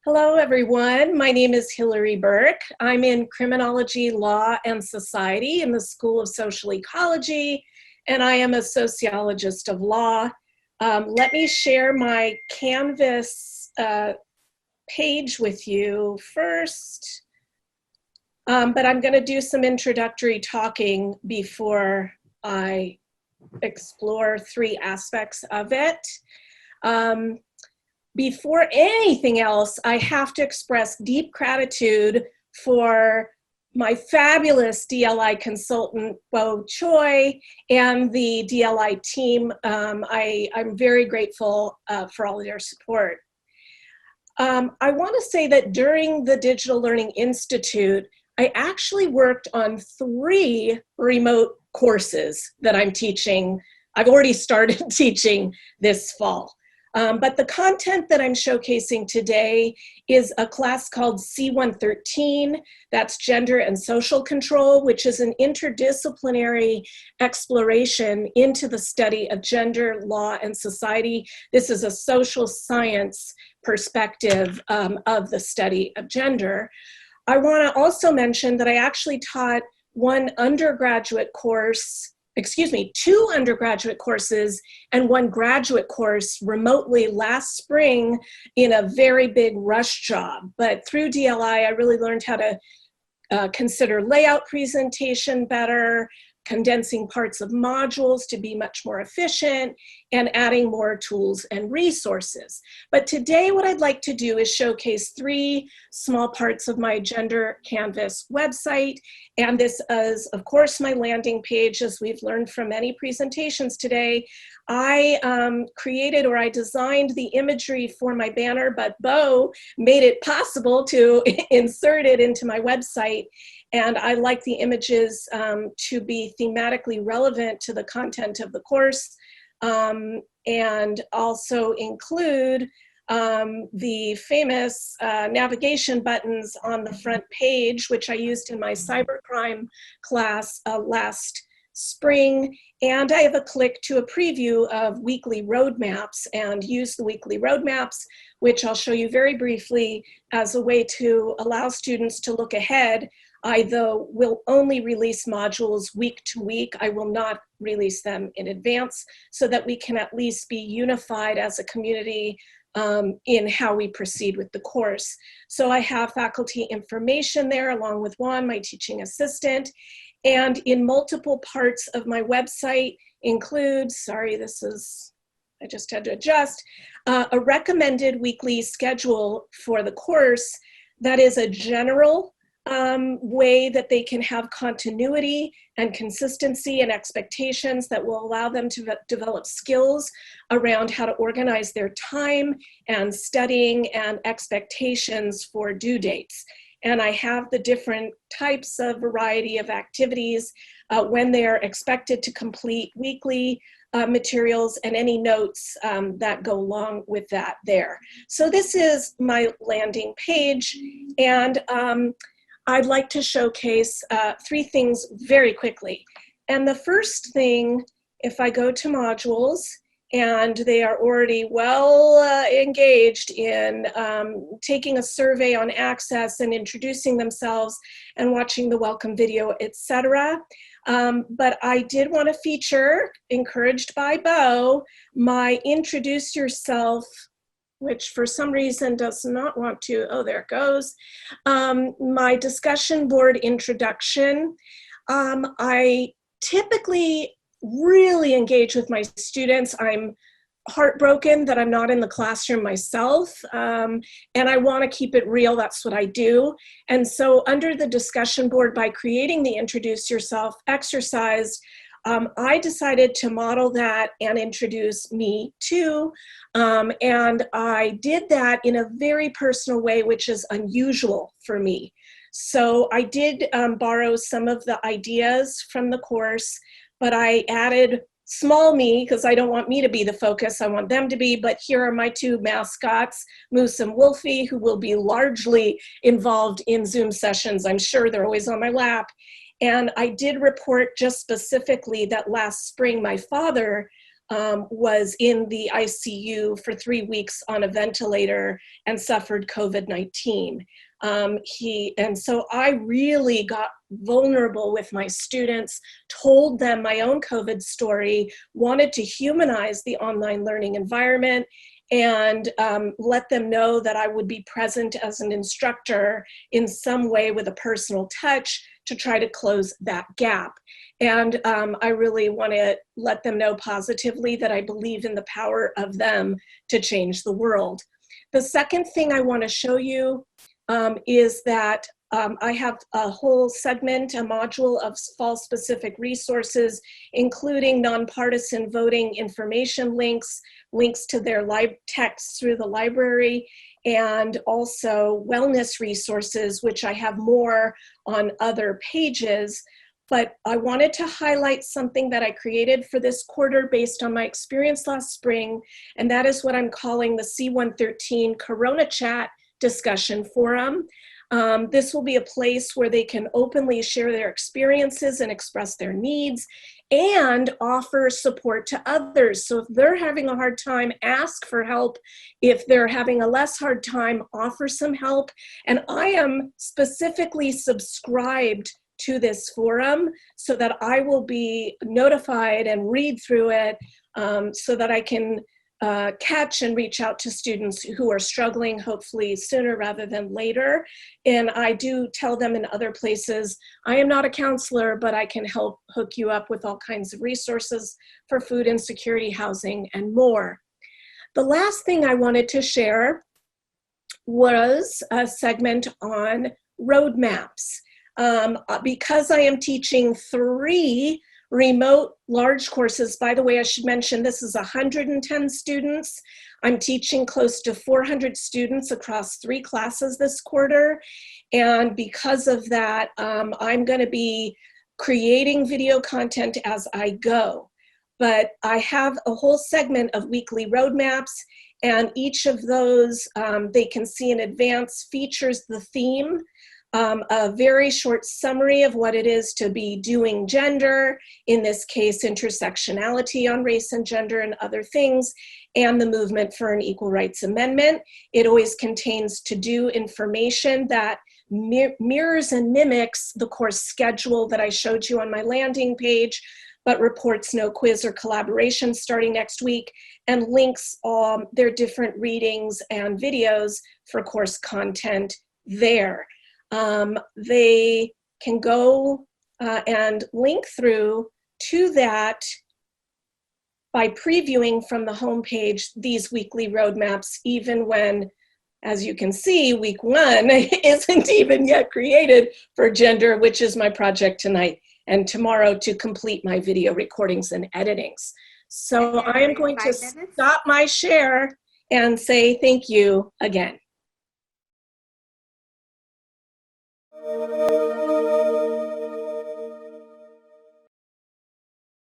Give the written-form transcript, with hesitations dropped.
Hello, everyone. My name is Hillary Berk. I'm in Criminology, Law, and Society in the School of Social Ecology, and I am a sociologist of law. Let me share my Canvas page with you first, but I'm going to do some introductory talking before I explore three aspects of it. Before anything else, I have to express deep gratitude for my fabulous DLI consultant, Bo Choi, and the DLI team. I'm very grateful for all of their support. I want to say that during the Digital Learning Institute, I actually worked on 3 remote courses that I'm teaching. I've already started teaching this fall. But the content that I'm showcasing today is a class called C113, that's Gender and Social Control, which is an interdisciplinary exploration into the study of gender, law, and society. This is a social science perspective of the study of gender. I want to also mention that I actually taught 2 undergraduate courses and 1 graduate course remotely last spring in a very big rush job. But through DLI, I really learned how to consider layout presentation better, condensing parts of modules to be much more efficient, and adding more tools and resources. But today what I'd like to do is showcase 3 small parts of my Gender Canvas website. And this is, of course, my landing page. As we've learned from many presentations today, I designed the imagery for my banner, but Bo made it possible to insert it into my website. And I like the images to be thematically relevant to the content of the course, and also include the famous navigation buttons on the front page, which I used in my cybercrime class last spring. And I have a click to a preview of weekly roadmaps, and use the weekly roadmaps, which I'll show you very briefly, as a way to allow students to look ahead. I, though, will only release modules week to week. I will not release them in advance, so that we can at least be unified as a community in how we proceed with the course. So I have faculty information there, along with Juan, my teaching assistant. And in multiple parts of my website include, I just had to adjust, a recommended weekly schedule for the course that is a general way that they can have continuity and consistency and expectations that will allow them to develop skills around how to organize their time and studying and expectations for due dates. And I have the different types of variety of activities when they are expected to complete weekly materials, and any notes that go along with that there. So this is my landing page, and I'd like to showcase 3 things very quickly. And the first thing, if I go to modules, and they are already well engaged in taking a survey on access and introducing themselves and watching the welcome video, etc. But I did want to feature, encouraged by Bo, my introduce yourself, which for some reason does not want to, oh, there it goes, my discussion board introduction. I typically really engage with my students. I'm heartbroken that I'm not in the classroom myself, and I want to keep it real. That's what I do. And so under the discussion board, by creating the introduce yourself exercise, I decided to model that and introduce me too. And I did that in a very personal way, which is unusual for me. So I did borrow some of the ideas from the course, but I added small me, because I don't want me to be the focus, I want them to be. But here are my 2 mascots, Moose and Wolfie, who will be largely involved in Zoom sessions. I'm sure they're always on my lap. And I did report just specifically that last spring, my father was in the ICU for 3 weeks on a ventilator and suffered COVID-19. And so I really got vulnerable with my students, told them my own COVID story, wanted to humanize the online learning environment, and let them know that I would be present as an instructor in some way with a personal touch to try to close that gap. And I really want to let them know positively that I believe in the power of them to change the world. The second thing I want to show you is that I have a whole segment, a module of fall-specific resources, including nonpartisan voting information links, links to their texts through the library, and also wellness resources, which I have more on other pages. But I wanted to highlight something that I created for this quarter based on my experience last spring, and that is what I'm calling the C113 Corona Chat Discussion Forum. This will be a place where they can openly share their experiences and express their needs and offer support to others. So if they're having a hard time, ask for help. If they're having a less hard time, offer some help. And I am specifically subscribed to this forum so that I will be notified and read through it so that I can catch and reach out to students who are struggling, hopefully sooner rather than later. And I do tell them in other places, I am not a counselor, but I can help hook you up with all kinds of resources for food insecurity, housing, and more. The last thing I wanted to share was a segment on roadmaps. Because I am teaching 3 remote large courses. By the way, I should mention this is 110 students. I'm teaching close to 400 students across 3 classes this quarter. And because of that, I'm going to be creating video content as I go. But I have a whole segment of weekly roadmaps, and each of those they can see in advance features the theme. A very short summary of what it is to be doing gender, in this case, intersectionality on race and gender and other things, and the movement for an equal rights amendment. It always contains to-do information that mirrors and mimics the course schedule that I showed you on my landing page, but reports no quiz or collaboration starting next week, and links their different readings and videos for course content there. They can go and link through to that by previewing from the homepage these weekly roadmaps, even when, as you can see, week 1 isn't even yet created for gender, which is my project tonight, and tomorrow to complete my video recordings and editings. So I am going to stop my share and say thank you again.